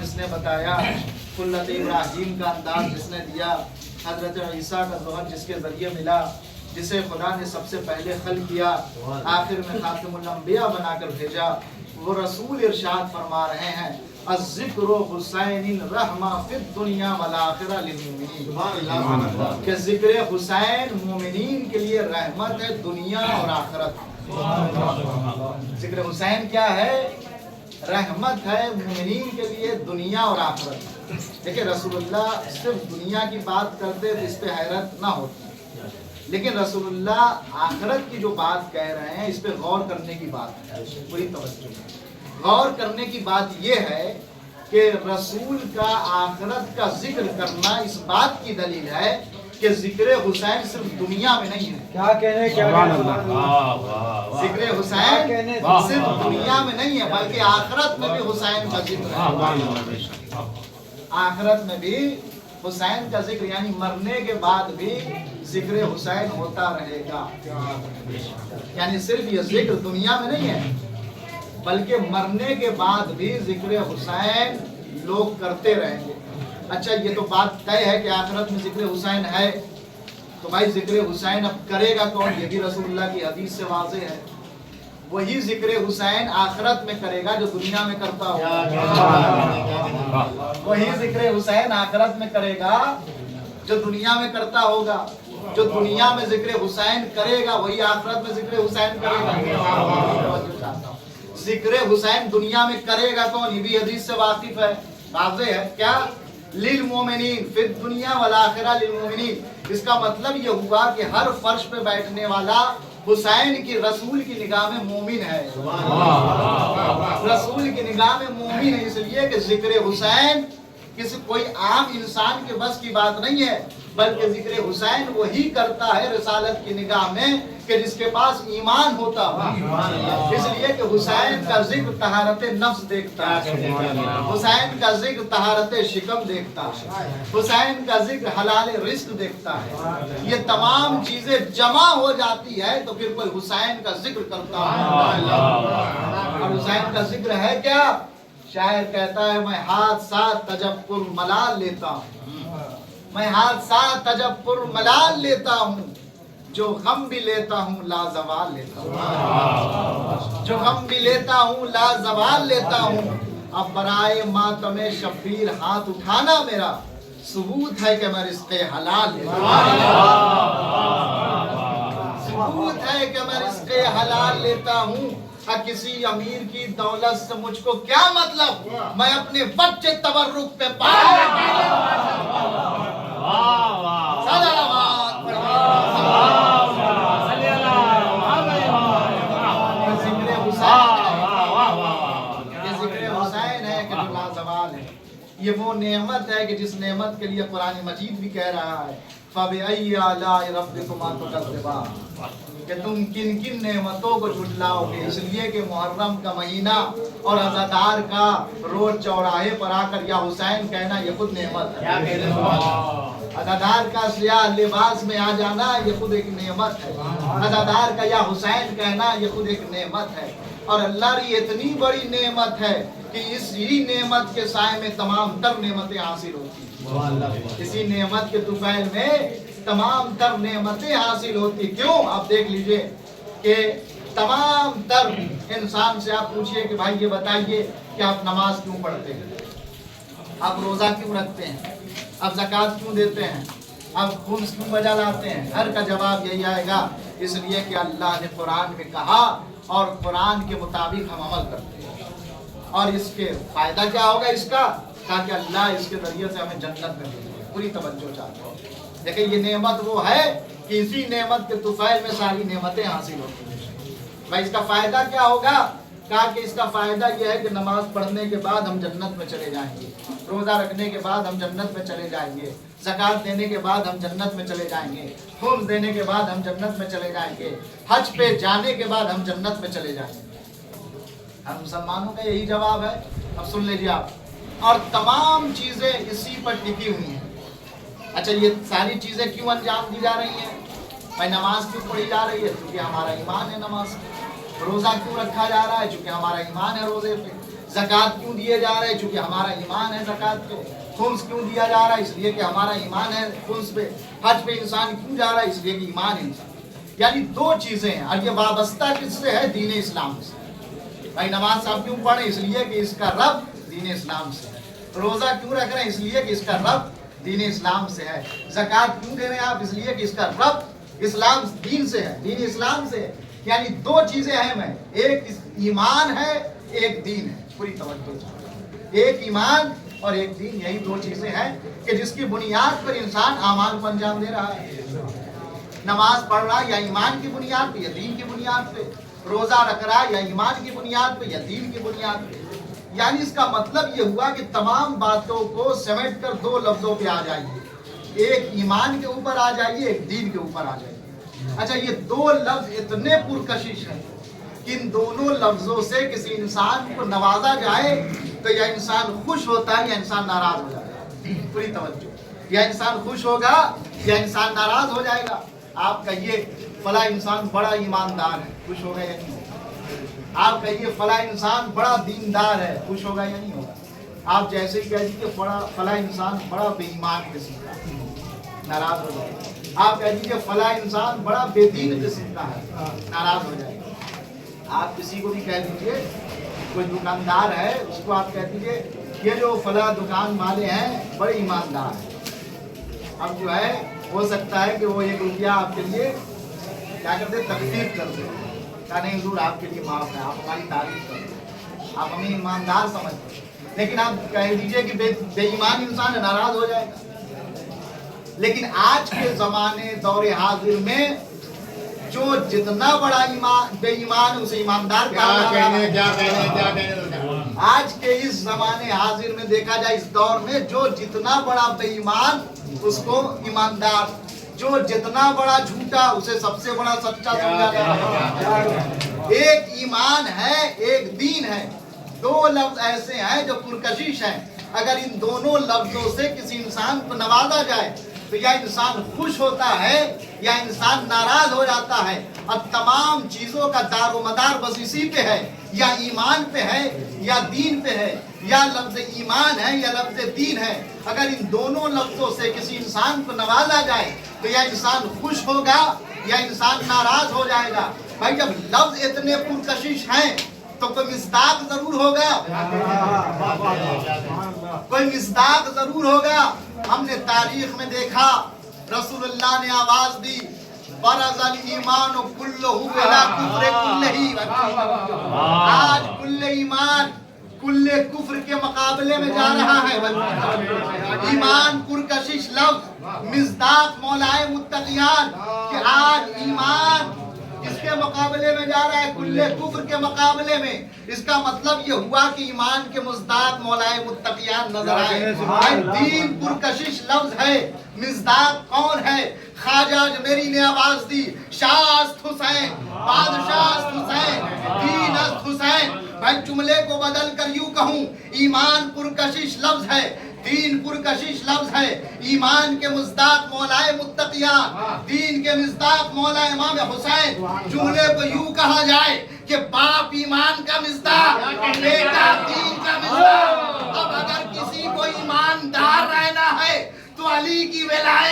جس نے بتایا، خلت ابراہیم کا انداز جس نے دیا، حضرت عیسیٰ کا ظہر جس کے ذریعے ملا، جسے خدا نے سب سے پہلے خلق کیا، آخر میں خاتم الانبیاء بنا کر بھیجا، وہ رسول ارشاد فرما رہے ہیں الذکر حسین رحمہ فی الدنیا والآخرہ للمؤمنین، کہ ذکر حسین مومنین کے لیے رحمت ہے دنیا اور آخرت۔ ذکر حسین کیا ہے؟ رحمت ہے مومنین کے لیے دنیا اور آخرت۔ دیکھیں رسول اللہ صرف دنیا کی بات کرتے تو اس پہ حیرت نہ ہوتی، لیکن رسول اللہ آخرت کی جو بات کہہ رہے ہیں اس پہ غور کرنے کی بات ہے، پوری توجہ۔ غور کرنے کی بات یہ ہے کہ رسول کا آخرت کا ذکر کرنا اس بات کی دلیل ہے کہ ذکر حسین صرف دنیا میں نہیں ہے۔ کیا کہنے کیا ذکر حسین صرف دنیا میں نہیں ہے بلکہ آخرت میں بھی حسین کا ذکر ہے۔ آخرت میں بھی حسین کا ذکر، یعنی مرنے کے بعد بھی ذکر حسین ہوتا رہے گا۔ یعنی صرف یہ ذکر دنیا میں نہیں ہے بلکہ مرنے کے بعد بھی ذکر حسین لوگ کرتے رہیں گے۔ اچھا یہ تو بات طے ہے کہ آخرت میں ذکر حسین ہے، تو بھائی ذکر حسین اب کرے گا کون؟ یہ بھی رسول اللہ کی حدیث سے واضح ہے۔ وہی ذکر حسین آخرت میں کرے گا جو دنیا میں کرتا ہوگا۔ وہی ذکر حسین آخرت میں کرے گا جو دنیا میں کرتا ہوگا۔ جو دنیا میں ذکر حسین کرے گا وہی آخرت میں ذکر حسین کرے گا۔ ذکر حسین دنیا میں کرے گا کون؟ یہ بھی حدیث سے واقف ہے، واضح ہے۔ کیا؟ للمومنین فی الدنیا والآخرہ للمومنین۔ اس کا مطلب یہ ہوا کہ ہر فرش پہ بیٹھنے والا حسین کی رسول کی نگاہ میں مومن ہے، رسول کی نگاہ میں مومن ہے، اس لیے کہ ذکر حسین کسی کوئی عام انسان کے بس کی بات نہیں ہے، بلکہ ذکر حسین وہی کرتا ہے رسالت کی نگاہ میں کہ جس کے پاس ایمان ہوتا ہو۔ اس لیے کہ حسین کا ذکر طہارت نفس دیکھتا ہے، حسین کا ذکر طہارت شکم دیکھتا ہے، حسین کا ذکر حلال رزق دیکھتا ہے۔ یہ تمام چیزیں جمع ہو جاتی ہے تو پھر کوئی حسین کا ذکر کرتا ہے۔ اور حسین کا ذکر ہے کیا؟ شاعر کہتا ہے میں ہاتھ ساتھ تجب پر ملال لیتا ہوں، میں ہاتھ ساتھ تجب پر ملال لیتا ہوں، جو غم بھی لیتا ہوں لازوال لیتا ہوں، جو غم بھی لیتا ہوں لازوال لیتا ہوں۔ اب برائے ماتم شبیر ہاتھ اٹھانا میرا ثبوت ہے کہ میں رزق حلال لیتا ہوں، ثبوت ہے کہ میں رزق حلال لیتا ہوں۔ کسی امیر کی دولت سے مجھ کو کیا مطلب، میں اپنے بچے تبرک پہ پال لیتا یہ وہ نعمت ہے کہ جس نعمت کے لیے قرآن مجید بھی کہہ رہا ہے فَبِأَيِّ آلَاءِ رَبِّكُمَا تُكَذِّبَانِ، کہ تم کن کن نعمتوں کو جھٹلاؤ گے۔ اس لیے کہ محرم کا مہینہ اور عزادار کا روز چوراہے پر آ کر یا حسین کہنا یہ خود نعمت ہے۔ عزادار کا سیاہ لباس میں آ جانا یہ خود ایک نعمت ہے، عزادار کا یا حسین کہنا یہ خود ایک نعمت ہے۔ اور اللہ کی اتنی بڑی نعمت ہے کہ اسی نعمت کے سائے میں تمام تر نعمتیں حاصل ہوتی ہیں، اسی نعمت کے طفیل میں تمام تر نعمتیں حاصل ہوتی۔ کیوں؟ آپ دیکھ لیجئے کہ تمام تر انسان سے آپ پوچھئے کہ بھائی یہ بتائیے کہ آپ نماز کیوں پڑھتے ہیں، آپ روزہ کیوں رکھتے ہیں، آپ زکوٰۃ کیوں دیتے ہیں، آپ خمس کیوں بجا لاتے ہیں، ہر کا جواب یہی آئے گا اس لیے کہ اللہ نے قرآن میں کہا اور قرآن کے مطابق ہم عمل کرتے ہیں۔ اور اس کے فائدہ کیا ہوگا اس کا؟ تاکہ اللہ اس کے ذریعے سے ہمیں جنت میں دے۔ پوری توجہ چاہتے ہیں۔ دیکھیں یہ نعمت وہ ہے کہ اسی نعمت کے طفیل میں ساری نعمتیں حاصل ہوتی ہیں۔ بھائی اس کا فائدہ کیا ہوگا؟ کہا کہ اس کا فائدہ یہ ہے کہ نماز پڑھنے کے بعد ہم جنت میں چلے جائیں گے، روزہ رکھنے کے بعد ہم جنت میں چلے جائیں گے، زکوٰۃ دینے کے بعد ہم جنت میں چلے جائیں گے، خمس دینے کے بعد ہم جنت میں چلے جائیں گے، حج پہ جانے کے بعد ہم جنت میں چلے جائیں گے۔ ہم مسلمانوں کا یہی جواب ہے۔ اب سن لیجیے آپ، اور تمام چیزیں اسی پر ٹکی ہوئی ہیں۔ اچھا یہ ساری چیزیں کیوں انجام دی جا رہی ہیں؟ بھائی نماز کیوں پڑھی جا رہی ہے؟ کیونکہ ہمارا ایمان ہے نماز پہ۔ روزہ کیوں رکھا جا رہا ہے؟ چونکہ ہمارا ایمان ہے روزے پہ۔ زکوٰۃ کیوں دیے جا رہے ہیں؟ چونکہ ہمارا ایمان ہے زکوٰۃ پہ. خمس کیوں دیا جا رہا ہے؟ اس لیے کہ ہمارا ایمان ہے خمس پہ. حج پہ انسان کیوں جا رہا ہے؟ اس لیے کہ ایمان ہے انسان. یعنی دو چیزیں ہیں اور یہ وابستہ کس سے ہے؟ دین اسلام سے. بھائی نماز صاحب کیوں پڑھیں؟ اس لیے کہ اس کا رب دین اسلام سے ہے. روزہ کیوں رکھ رہے ہیں؟ اس لیے کہ اس کا رب دین اسلام سے ہے. زکوٰۃ کیوں دے رہے ہیں آپ؟ اس لیے کہ اس کا رب اسلام دین سے ہے، دین اسلام سے ہے. یعنی دو چیزیں اہم ہیں، ایک ایمان ہے، ایک دین ہے. پوری توجہ چاہیے. ایک ایمان اور ایک دین، یہی دو چیزیں ہیں کہ جس کی بنیاد پر انسان اعمال کو انجام دے رہا ہے. نماز پڑھ رہا یا ایمان کی بنیاد پہ یا دین کی بنیاد پہ. روزہ رکھ رہا یا ایمان کی بنیاد پہ یا دین کی بنیاد پہ. یعنی اس کا مطلب یہ ہوا کہ تمام باتوں کو سمیٹ کر دو لفظوں پہ آ جائیے. ایک ایمان کے اوپر آ جائیے، ایک دین کے اوپر آ جائیے. اچھا، یہ دو لفظ اتنے پرکشش ہیں کہ ان دونوں لفظوں سے کسی انسان کو نوازا جائے تو یا انسان خوش ہوتا ہے یا انسان ناراض ہو جائے گا. پوری توجہ. یا انسان خوش ہوگا یا انسان ناراض ہو جائے گا. آپ کہیے فلاں انسان بڑا ایماندار ہے، خوش ہوگا یا نہیں ہوگا؟ آپ کہیے فلاں انسان بڑا دیندار ہے، خوش ہوگا یا نہیں ہوگا؟ آپ جیسے ہی کہہ دیجیے فلاں انسان بڑا بے ایمان قسم کا ہے، ناراض ہو جائے گا. آپ کہہ دیجیے فلاں انسان بڑا بے دین قسم کا ہے، ناراض ہو جائے گا. آپ کسی کو بھی کہہ دیجیے، کوئی دکاندار ہے، اس کو آپ کہہ دیجیے یہ جو فلاں دکان والے ہیں بڑے ایماندار ہیں. اب جو ہے ہو سکتا ہے کہ وہ 1 روپیہ آپ کے لیے کیا کرتے، تخفیف کر دیں. کہا نہیں حضور آپ کے لیے معاف ہے، آپ ہماری تعریف کریں، آپ ہمیں ایماندار سمجھتے. لیکن آپ کہہ دیجیے کہ بے ایمان انسان ہے، ناراض ہو جائے گا. لیکن آج کے زمانے دور حاضر میں جو جتنا بڑا بے ایمان اسے ایماندار کہا جاتا ہے. آج کے اس زمانے حاضر میں دیکھا جائے، اس دور میں جو جتنا بڑا بے ایمان اس کو ایماندار، جو جتنا بڑا جھوٹا اسے سب سے بڑا سچا سمجھا جاتا ہے. ایک ایمان ہے، ایک دین ہے. دو لفظ ایسے ہیں جو پرکشش ہیں. اگر ان دونوں لفظوں سے کسی انسان کو نوازا جائے تو یا انسان خوش ہوتا ہے یا انسان ناراض ہو جاتا ہے. اب تمام چیزوں کا دار و مدار بس اسی پہ ہے، یا ایمان پہ ہے یا دین پہ ہے، یا لفظ ایمان ہے یا لفظ دین ہے. اگر ان دونوں لفظوں سے کسی انسان کو نوازا جائے تو یا انسان خوش ہوگا یا انسان ناراض ہو جائے گا. بھائی جب لفظ اتنے پرکشش ہیں تو کوئی مصداق ضرور ہوگا، کوئی مصداق ضرور ہوگا. ہم نے تاریخ میں دیکھا رسول اللہ نے آواز دی برز الایمان کلہ الی کفر کلہ. آج کل ایمان کل کفر کے مقابلے میں جا رہا ہے. ایمان پرکشش لفظ، مصداق مولائے متقیان کہ آج ایمان اس کے مقابلے میں جا رہا ہے کل کفر کے مقابلے میں. اس کا مطلب یہ ہوا کہ ایمان کے مصداق مولائے متقیان نظر آئے. دین پرکشش لفظ ہے، مصداق کون ہے؟ خواجہ اجمیری نے آواز دی شاست حسین، بادشاہ حسین، دین است حسین. میں جملے کو بدل کر یوں کہوں، ایمان پرکشش لفظ ہے، دین پرکشش لفظ ہے. ایمان کے مصداق مولائے متقیان، دین کے مصداق مولا امام حسین. جملے کو یوں کہا جائے کہ باپ ایمان کا مصداق، بیٹا دین کا مصداق. اب اگر کسی کو ایماندار رہنا ہے تو علی کی ولایت